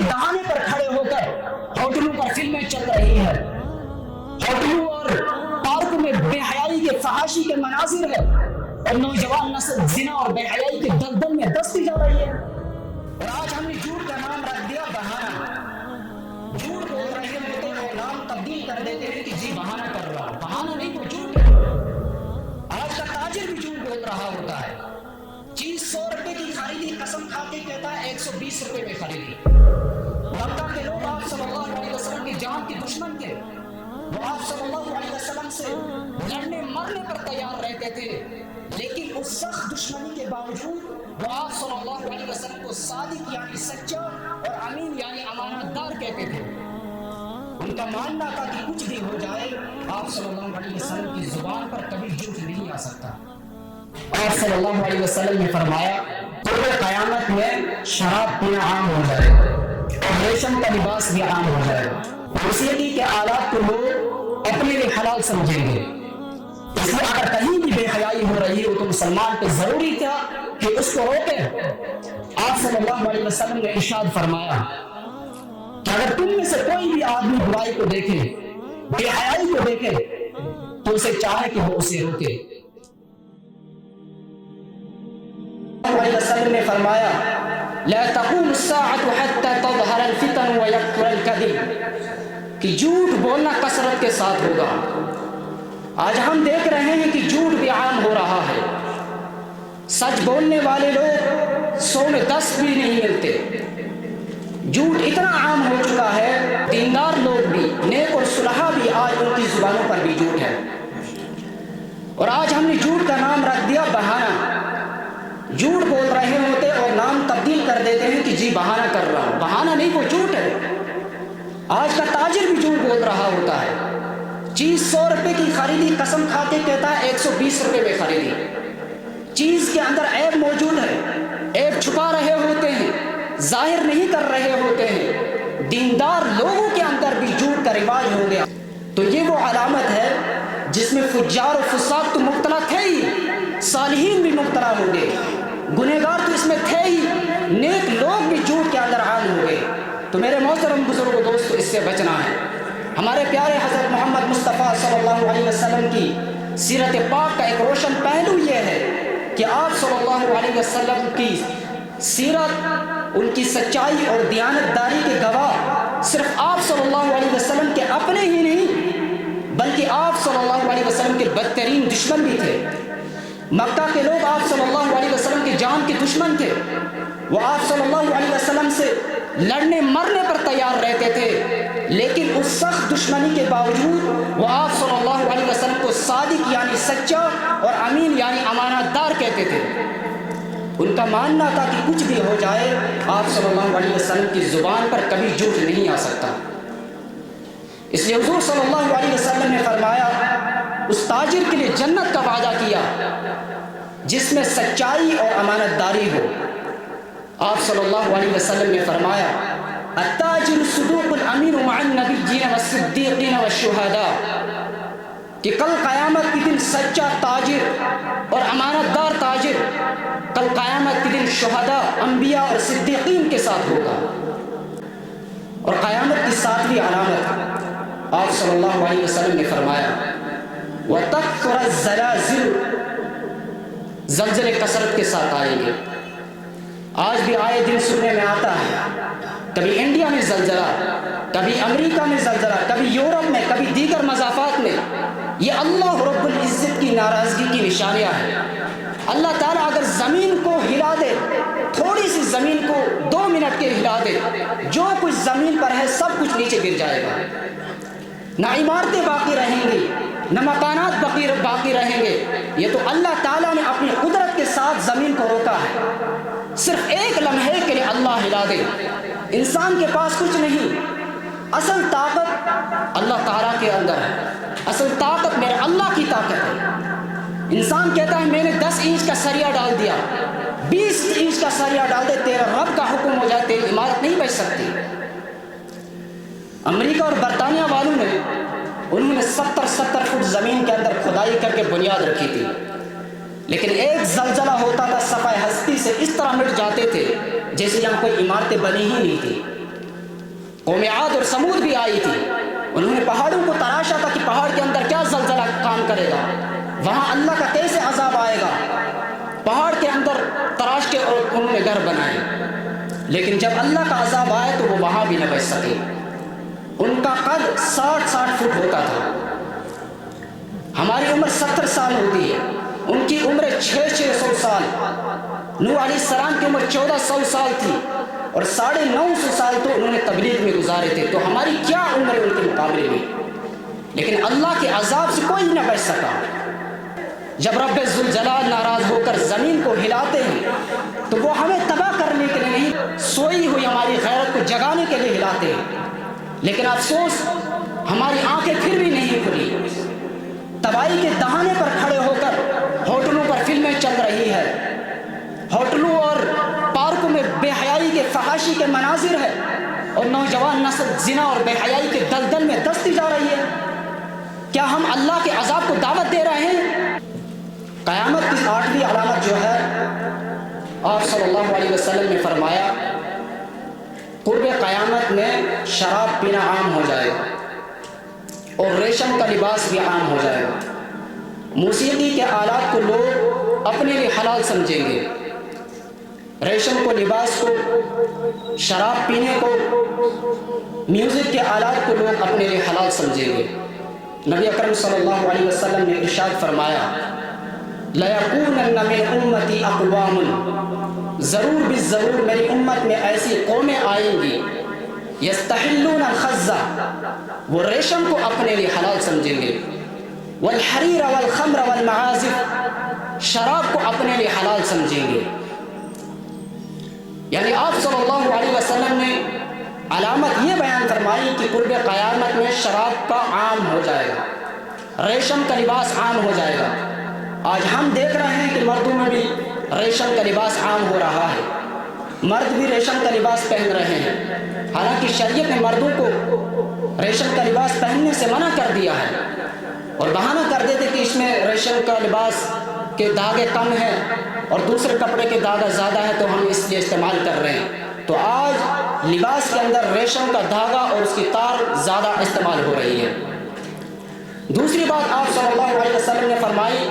دہانے پر کھڑے ہو کر ہوٹلوں پر فلمیں چل رہی ہے، ہوٹلوں اور پارکوں میں بے حیائی کے فحاشی کے مناظر ہے، اور نوجوان نسل زنا اور بے حیائی کے دلدل میں دستی جا رہی ہے۔ اور آج ہم نے جھوٹ کا نام رکھ دیا بہانہ۔ جھوٹ بول رہے ہوتے ہیں اور نام تبدیل کر دیتے ہیں کہ جی بہانہ کر رہا، بہانہ نہیں وہ جھوٹ ہے۔ آج کا تاجر بھی جھوٹ بول رہا ہوتا ہے، چیز 100 روپے کی خریدی، قسم کھا کے کہتا ہے 120 روپے میں خریدی۔ مکہ کے لوگ آپ صلی اللہ علیہ وسلم کی جان کے دشمن تھے، وہ آپ صلی اللہ علیہ وسلم سے لڑنے مرنے پر تیار رہتے تھے، لیکن اس سخت دشمنی کے باوجود وہ آپ صلی اللہ علیہ وسلم کو صادق یعنی سچا اور امین یعنی امانت دار کہتے تھے۔ ان کا ماننا تھا کہ کچھ بھی ہو جائے آپ صلی اللہ علیہ وسلم کی زبان پر کبھی جھوٹ نہیں آ سکتا۔ آپ صلی اللہ علیہ وسلم نے فرمایا قرب قیامت میں شراب پینا عام ہو جائے گا اور ریشم کا لباس بھی عام ہو جائے گا، موسیقی کے آلات کو لوگ اپنے لیے حلال سمجھیں گے۔ اس لیے اگر کہیں بھی بے حیائی ہو رہی ہو تو مسلمان کو ضروری تھا کہ اس کو روکے۔ آپ صلی اللہ علیہ وسلم نے ارشاد فرمایا کہ اگر تم میں سے کوئی بھی آدمی برائی کو دیکھے، بے حیائی کو دیکھے، تو اسے چاہے کہ وہ اسے روکے۔ علیہ وسلم نے فرمایا لا تقوم الساعة حتى تظهر الفتن ويكثر الكذب، کہ جھوٹ بولنا کثرت کے ساتھ ہوگا۔ آج ہم دیکھ رہے ہیں کہ جھوٹ بھی عام ہو رہا ہے، سچ بولنے والے لوگ 100 میں 10 بھی نہیں ملتے۔ جھوٹ اتنا عام ہو چکا ہے، دیندار لوگ بھی، نیک اور صلحاء بھی، آج ان کی زبانوں پر بھی جھوٹ ہے۔ اور آج ہم نے جھوٹ کا نام رکھ دیا بہانہ۔ جھوٹ بول رہے ہوتے اور نام تبدیل کر دیتے ہیں کہ جی بہانہ کر رہا ہوں، بہانہ نہیں وہ جھوٹ ہے۔ آج کا تاجر بھی جھوٹ بول رہا ہوتا ہے، چیز 100 روپے کی خریدی، قسم کھا کے کہتا ہے 120 روپے میں خریدی۔ چیز کے اندر عیب موجود ہے، عیب چھپا رہے ہوتے ہیں، ظاہر نہیں کر رہے ہوتے ہیں۔ دیندار لوگوں کے اندر بھی جھوٹ کا رواج ہو گیا، تو یہ وہ علامت ہے جس میں فجار و فساق تو مبتلا تھے ہی، صالحین بھی مبتلا ہو گئے، گنہگار تو اس میں تھے ہی، نیک لوگ بھی جھوٹ کے اندر عام ہو گئے۔ تو میرے محترم بزرگوں دوستو، اس سے بچنا ہے۔ ہمارے پیارے حضرت محمد مصطفیٰ صلی اللہ علیہ وسلم کی سیرت پاک کا ایک روشن پہلو یہ ہے کہ آپ صلی اللہ علیہ وسلم کی سیرت، ان کی سچائی اور دیانت داری کے گواہ صرف آپ صلی اللہ علیہ وسلم کے اپنے ہی نہیں، بلکہ آپ صلی اللہ علیہ وسلم کے بدترین دشمن بھی تھے۔ مکہ کے لوگ آپ صلی اللہ علیہ وسلم کی جان کے دشمن تھے، وہ آپ صلی اللہ علیہ وسلم سے لڑنے مرنے پر تیار رہتے تھے، لیکن اس سخت دشمنی کے باوجود وہ آپ صلی اللہ علیہ وسلم کو صادق یعنی سچا اور امین یعنی امانت دار کہتے تھے۔ ان کا ماننا تھا کہ کچھ بھی ہو جائے آپ صلی اللہ علیہ وسلم کی زبان پر کبھی جھوٹ نہیں آ سکتا۔ اس لیے حضور صلی اللہ علیہ وسلم نے فرمایا اس تاجر کے لیے جنت کا وعدہ کیا جس میں سچائی اور امانت داری ہو۔ آپ صلی اللہ علیہ وسلم نے فرمایا التاجر الصدوق الامین مع النبیین والصدیقین والشہداء، کہ کل قیامت کے دن سچا تاجر اور امانت دار تاجر کل قیامت کے دن شہداء، انبیاء اور صدیقین کے ساتھ ہوگا۔ اور قیامت کی 7ویں علامت آپ صلی اللہ علیہ وسلم نے فرمایا وَتَكْثُرَ الزَّلَازِلُ، زلزلے کثرت کے ساتھ آئیں گے۔ آج بھی آئے دن سننے میں آتا ہے، کبھی انڈیا میں زلزلہ، کبھی امریکہ میں زلزلہ، کبھی یورپ میں، کبھی دیگر مضافات میں۔ یہ اللہ رب العزت کی ناراضگی کی نشانیاں ہیں۔ اللہ تعالیٰ اگر زمین کو ہلا دے، تھوڑی سی زمین کو 2 منٹ کے ہلا دے، جو کچھ زمین پر ہے سب کچھ نیچے گر جائے گا، نہ عمارتیں باقی رہیں گی، نہ مکانات باقی رہیں گے۔ یہ تو اللہ تعالیٰ نے اپنی قدرت کے ساتھ زمین کو روکا ہے، صرف ایک لمحے کے لیے اللہ ہلا دے۔ انسان کے پاس کچھ نہیں، اصل طاقت اللہ تعالیٰ کے اندر ہے، اصل طاقت میرے اللہ کی طاقت ہے۔ انسان کہتا ہے میں نے 10 انچ کا سریا ڈال دیا، 20 انچ کا سریا ڈال دے، تیرا رب کا حکم ہو جائے، تیری عمارت نہیں بچ سکتی۔ امریکہ اور برطانیہ والوں نے انہوں نے 70 فٹ زمین کے اندر کھدائی کر کے بنیاد رکھی تھی، لیکن ایک زلزلہ ہوتا تھا صفحہ ہستی سے اس طرح مٹ جاتے تھے جیسے یہاں کوئی عمارتیں بنی ہی نہیں تھی۔ قوم عاد اور سمود بھی آئی تھی، انہوں نے پہاڑوں کو تراشا تھا کہ پہاڑ کے اندر کیا زلزلہ کام کرے گا، وہاں اللہ کا کیسے عذاب آئے گا، پہاڑ کے اندر تراش کے اور انہوں نے گھر بنائے، لیکن جب اللہ کا عذاب آئے تو وہ وہاں بھی نہ بچ سکے۔ ان کا قد 60 فٹ ہوتا تھا، ہماری عمر 70 سال ہوتی ہے، ان کی عمر 600 سال، نوح علیہ السلام کی عمر 1400 سال تھی اور 950 سال تو انہوں نے تبلیغ میں گزارے تھے، تو ہماری کیا عمر ہے ان کے مقابلے میں، لیکن اللہ کے عذاب سے کوئی نہ بچ سکا۔ جب رب ذوالجلال ناراض ہو کر زمین کو ہلاتے ہیں تو وہ ہمیں تباہ کرنے کے لیے نہیں، سوئی ہوئی ہماری غیرت کو جگانے کے لیے ہلاتے ہیں، لیکن افسوس ہماری آنکھیں پھر بھی نہیں کھلی، تباہی کے دہانے پر کھڑے ہو کر ہوٹلوں پر فلمیں چل رہی ہے، ہوٹلوں اور پارکوں میں بے حیائی کے فحاشی کے مناظر ہے، اور نوجوان نسل زنا اور بے حیائی کے دلدل میں دستی جا رہی ہے۔ کیا ہم اللہ کے عذاب کو دعوت دے رہے ہیں؟ قیامت کی 8ویں علامت جو ہے، آپ صلی اللہ علیہ وسلم نے فرمایا قرب قیامت میں شراب پینا عام ہو جائے گا اور ریشم کا لباس بھی عام ہو جائے گا، موسیقی کے آلات کو لوگ اپنے لیے حلال سمجھیں گے، ریشم کو لباس کو، شراب پینے کو، میوزک کے آلات کو لوگ اپنے لیے حلال سمجھیں گے۔ نبی اکرم صلی اللہ علیہ وسلم نے ارشاد فرمایا لَيَكُونَنَّ مِنْ أُمَّتِي أَقْوَامٌ، ضرور بالضرور میری امت میں ایسی قومیں آئیں گی یستحلون الخز، وہ ریشم کو اپنے لیے حلال سمجھیں گے، والحریر والخمر والمعازف، شراب کو اپنے لیے حلال سمجھیں گے۔ یعنی آپ صلی اللہ علیہ وسلم نے علامت یہ بیان فرمائی کہ قرب قیامت میں شراب کا عام ہو جائے گا، ریشم کا لباس عام ہو جائے گا۔ آج ہم دیکھ رہے ہیں کہ مردوں میں بھی ریشم کا لباس عام ہو رہا ہے، مرد بھی ریشم کا لباس پہن رہے ہیں، حالانکہ شریعت نے مردوں کو ریشم کا لباس پہننے سے منع کر دیا ہے، اور بہانہ کر دیتے کہ اس میں ریشم کا لباس کے دھاگے کم ہیں اور دوسرے کپڑے کے دھاگا زیادہ ہے تو ہم اس لیے استعمال کر رہے ہیں، تو آج لباس کے اندر ریشم کا دھاگا اور اس کی تار زیادہ استعمال ہو رہی ہے۔ دوسری بات آپ صلی اللہ علیہ وسلم نے فرمائی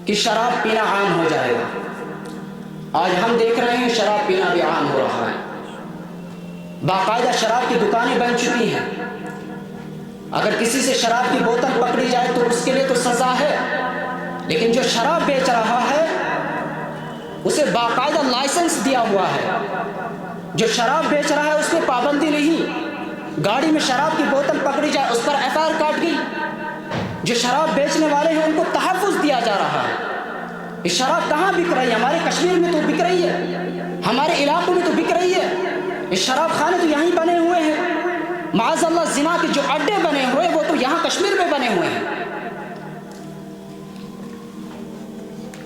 کہ شراب پینا عام ہو جائے گا۔ آج ہم دیکھ رہے ہیں شراب پینا بھی عام ہو رہا ہے، باقاعدہ شراب کی دکانیں بن چکی ہیں، اگر کسی سے شراب کی بوتل پکڑی جائے تو اس کے لیے تو سزا ہے، لیکن جو شراب بیچ رہا ہے اسے باقاعدہ لائسنس دیا ہوا ہے، جو شراب بیچ رہا ہے اس پہ پابندی نہیں، گاڑی میں شراب کی بوتل پکڑی جائے اس پر FIR کاٹ گئی، جو شراب بیچنے والے ہیں ان کو تحفظ دیا جا رہا ہے۔ یہ شراب کہاں بک رہی ہے؟ ہمارے کشمیر میں تو بک رہی ہے، ہمارے علاقوں میں تو بک رہی ہے، یہ شراب خانے تو یہیں بنے ہوئے ہیں، معاذ اللہ زنا کے جو اڈے بنے ہوئے وہ تو یہاں کشمیر میں بنے ہوئے ہیں۔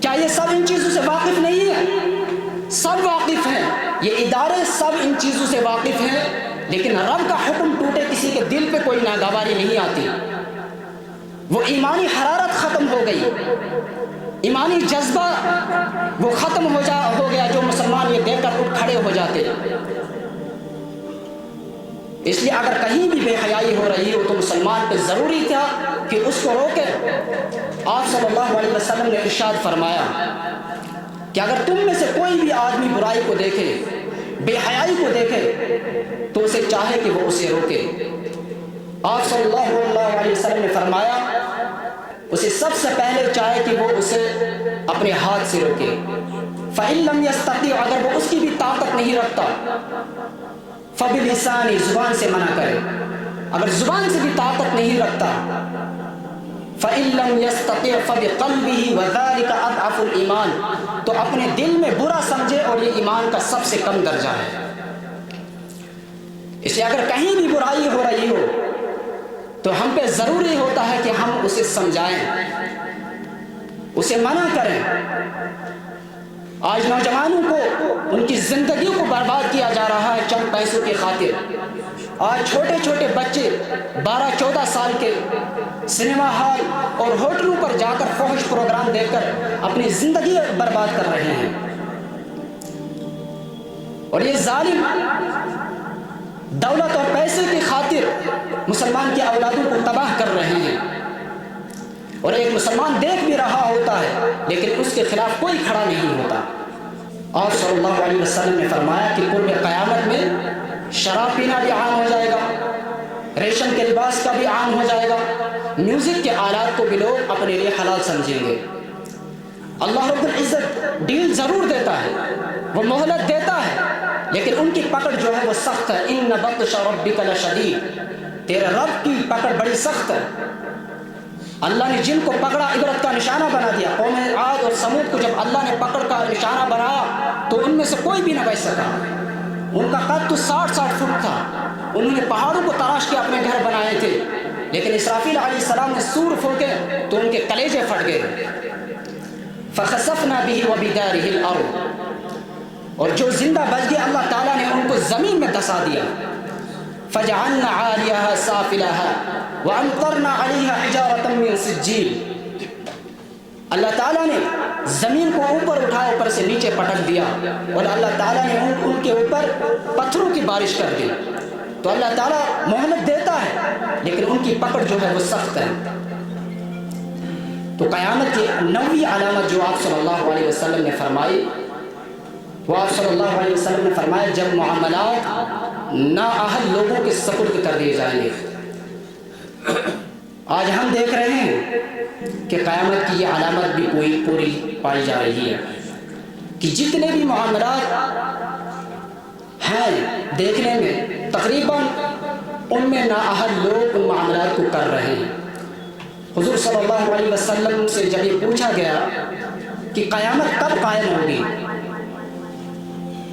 کیا یہ سب ان چیزوں سے واقف نہیں ہے؟ سب واقف ہیں، یہ ادارے سب ان چیزوں سے واقف ہیں، لیکن رب کا حکم ٹوٹے کسی کے دل پہ کوئی ناگواری نہیں آتی، وہ ایمانی حرارت ختم ہو گئی، ایمانی جذبہ وہ ختم ہو گیا جو مسلمان یہ دیکھ کر اٹھ کھڑے ہو جاتے۔ اس لیے اگر کہیں بھی بے حیائی ہو رہی ہو تو مسلمان پہ ضروری تھا کہ اس کو روکے۔ آپ صلی اللہ علیہ وسلم نے ارشاد فرمایا کہ اگر تم میں سے کوئی بھی آدمی برائی کو دیکھے، بے حیائی کو دیکھے تو اسے چاہے کہ وہ اسے روکے۔ آپ صلی اللہ علیہ وسلم نے فرمایا اسے سب سے پہلے چاہے کہ وہ اسے اپنے ہاتھ سے روکے، فَإِن لَمْ يَسْتَطِعْ، اگر وہ اس کی بھی طاقت نہیں رکھتا، فَبِلِسَانِ، زبان سے منع کرے، اگر زبان سے بھی طاقت نہیں رکھتا، فَإِن لَمْ يَسْتَطِعْ فَبِقَلْبِهِ وَذَلِكَ أَضْعَفُ الْإِيمَانِ، تو اپنے دل میں برا سمجھے اور یہ ایمان کا سب سے کم درجہ ہے۔ اس لیے اگر کہیں بھی برائی ہو رہی ہو تو ہم پہ ضروری ہوتا ہے کہ ہم اسے سمجھائیں، اسے منع کریں۔ آج نوجوانوں کو ان کی زندگیوں کو برباد کیا جا رہا ہے چند پیسوں کی خاطر۔ آج چھوٹے چھوٹے بچے 12-14 سال کے سنیما ہال اور ہوٹلوں پر جا کر فحش پروگرام دیکھ کر اپنی زندگی برباد کر رہے ہیں، اور یہ ظالم دولت اور پیسے کی خاطر مسلمان کی اولادوں کو تباہ کر رہے ہیں، اور ایک مسلمان دیکھ بھی رہا ہوتا ہے لیکن اس کے خلاف کوئی کھڑا نہیں ہوتا۔ اور صلی اللہ علیہ وسلم نے فرمایا کہ قرب قیامت میں شراب پینا بھی عام ہو جائے گا، ریشم کے لباس کا بھی عام ہو جائے گا، میوزک کے آلات کو بھی لوگ اپنے لیے حلال سمجھیں گے۔ اللہ رب العزت ڈیل ضرور دیتا ہے، وہ مہلت دیتا ہے، لیکن ان کی پکڑ جو ہے وہ سخت ہے۔ ان بطش ربک لشدید، تیرے رب کی پکڑ بڑی سخت ہے۔ اللہ نے جن کو پکڑا عبرت کا نشانہ بنا دیا۔ قوم عاد اور سمود کو جب اللہ نے پکڑ کا نشانہ بنایا تو ان میں سے کوئی بھی نہ بچ سکا۔ ان کا قد تو 60 فٹ تھا، انہوں نے پہاڑوں کو تراش کے اپنے گھر بنائے تھے، لیکن اسرافیل علیہ السلام نے سور پھونکے تو ان کے کلیجے پھٹ گئے۔ فخسفنا به وبداره الارض، اور جو زندہ بچ گئے اللہ تعالیٰ نے ان کو زمین میں دسا دیا۔ فجعلنا عاليها سافلها وامطرنا عليها حجارة من سجيل، اللہ تعالیٰ نے زمین کو اوپر اٹھا اوپر سے نیچے پٹک دیا، اور اللہ تعالیٰ نے ان کے اوپر پتھروں کی بارش کر دی۔ تو اللہ تعالیٰ مہلت دیتا ہے لیکن ان کی پکڑ جو ہے وہ سخت ہے۔ تو قیامت کی 9ویں علامت جو آپ صلی اللہ علیہ وسلم نے فرمائی، وہ آپ صلی اللہ علیہ وسلم نے فرمایا جب معاملات نااہل لوگوں کے سپرد کر دیے جائیں گے۔ آج ہم دیکھ رہے ہیں کہ قیامت کی یہ علامت بھی پوری پائی جا رہی ہے کہ جتنے بھی معاملات ہیں دیکھنے میں تقریباً ان میں نااہل لوگ ان معاملات کو کر رہے ہیں۔ حضور صلی اللہ علیہ وسلم سے جب یہ پوچھا گیا کہ قیامت کب قائم ہوگی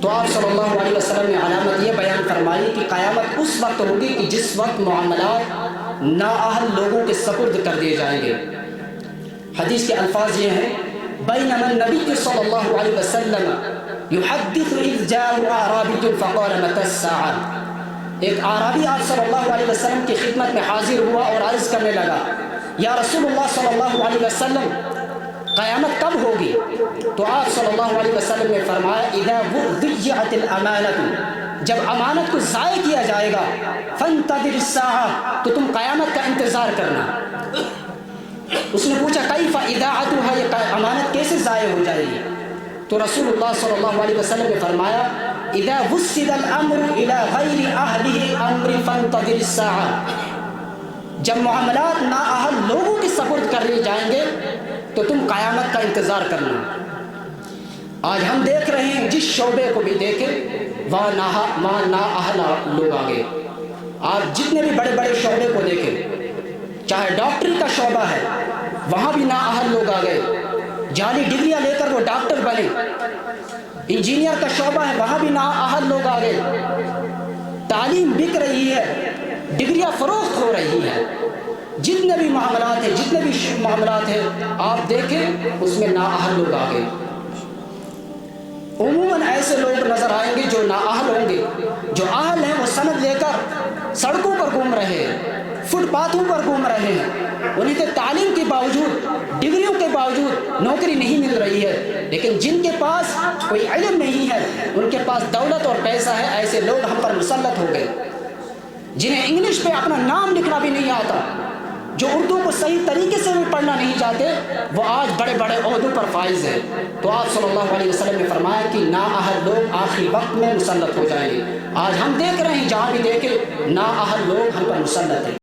تو آپ صلی اللہ علیہ وسلم نے علامت یہ بیان فرمائی کہ قیامت اس وقت ہوگی کہ جس وقت معاملات نااہل لوگوں کے سپرد کر دیے جائیں گے۔ حدیث کے الفاظ یہ ہیں بینما النبی صلی اللہ علیہ وسلم یحدث اذ جاءه اعرابی فقال متی الساعة، ایک اعرابی آپ صلی اللہ علیہ وسلم کی خدمت میں حاضر ہوا اور عرض کرنے لگا یا رسول اللہ صلی اللہ علیہ وسلم قیامت کب ہوگی؟ تو آپ صلی اللہ علیہ وسلم نے فرمایا اذا ضیعت الامانۃ، جب امانت کو ضائع کیا جائے گا، فانتظر الساعہ، تو تم قیامت کا انتظار کرنا۔ اس نے پوچھا کیف اذاعتها، یہ امانت کیسے ضائع ہو جائے گی؟ تو رسول اللہ صلی اللہ علیہ وسلم نے فرمایا اذا وسد الامر الى غیر اہلہ امر فانتظر الساعہ، جب معاملات نااہل لوگوں کے سپرد کر لیے جائیں گے تو تم قیامت کا انتظار کرنا۔ آج ہم دیکھ رہے ہیں جس شعبے کو بھی دیکھیں وہاں نااہل لوگ آ گئے۔ آپ جتنے بھی بڑے بڑے شعبے کو دیکھیں، چاہے ڈاکٹری کا شعبہ ہے وہاں بھی نااہل لوگ آ گئے، جعلی ڈگریاں لے کر وہ ڈاکٹر بنے۔ انجینئر کا شعبہ ہے وہاں بھی نااہل لوگ آ گئے۔ تعلیم بک رہی ہے، ڈگریاں فروخت ہو رہی ہے، جتنے بھی معاملات ہیں آپ دیکھیں اس میں نااہل لوگ آ گئے۔ عموماً ایسے لوگ نظر آئیں گے جو نااہل ہوں گے، جو اہل ہیں وہ سند لے کر سڑکوں پر گھوم رہے ہیں، فٹ پاتھوں پر گھوم رہے ہیں، انہیں تو تعلیم کے باوجود، ڈگریوں کے باوجود نوکری نہیں مل رہی ہے، لیکن جن کے پاس کوئی علم نہیں ہے، ان کے پاس دولت اور پیسہ ہے، ایسے لوگ ہم پر مسلط ہو گئے۔ جنہیں انگلش پہ اپنا نام لکھنا بھی نہیں آتا، جو اردو کو صحیح طریقے سے بھی پڑھنا نہیں چاہتے، وہ آج بڑے بڑے عہدوں پر فائز ہیں۔ تو آپ صلی اللہ علیہ وسلم نے فرمایا کہ نااہل لوگ آخری وقت میں مسلط ہو جائیں گے۔ آج ہم دیکھ رہے ہیں جہاں بھی دیکھیں نااہل لوگ ہم پر مسلط ہیں۔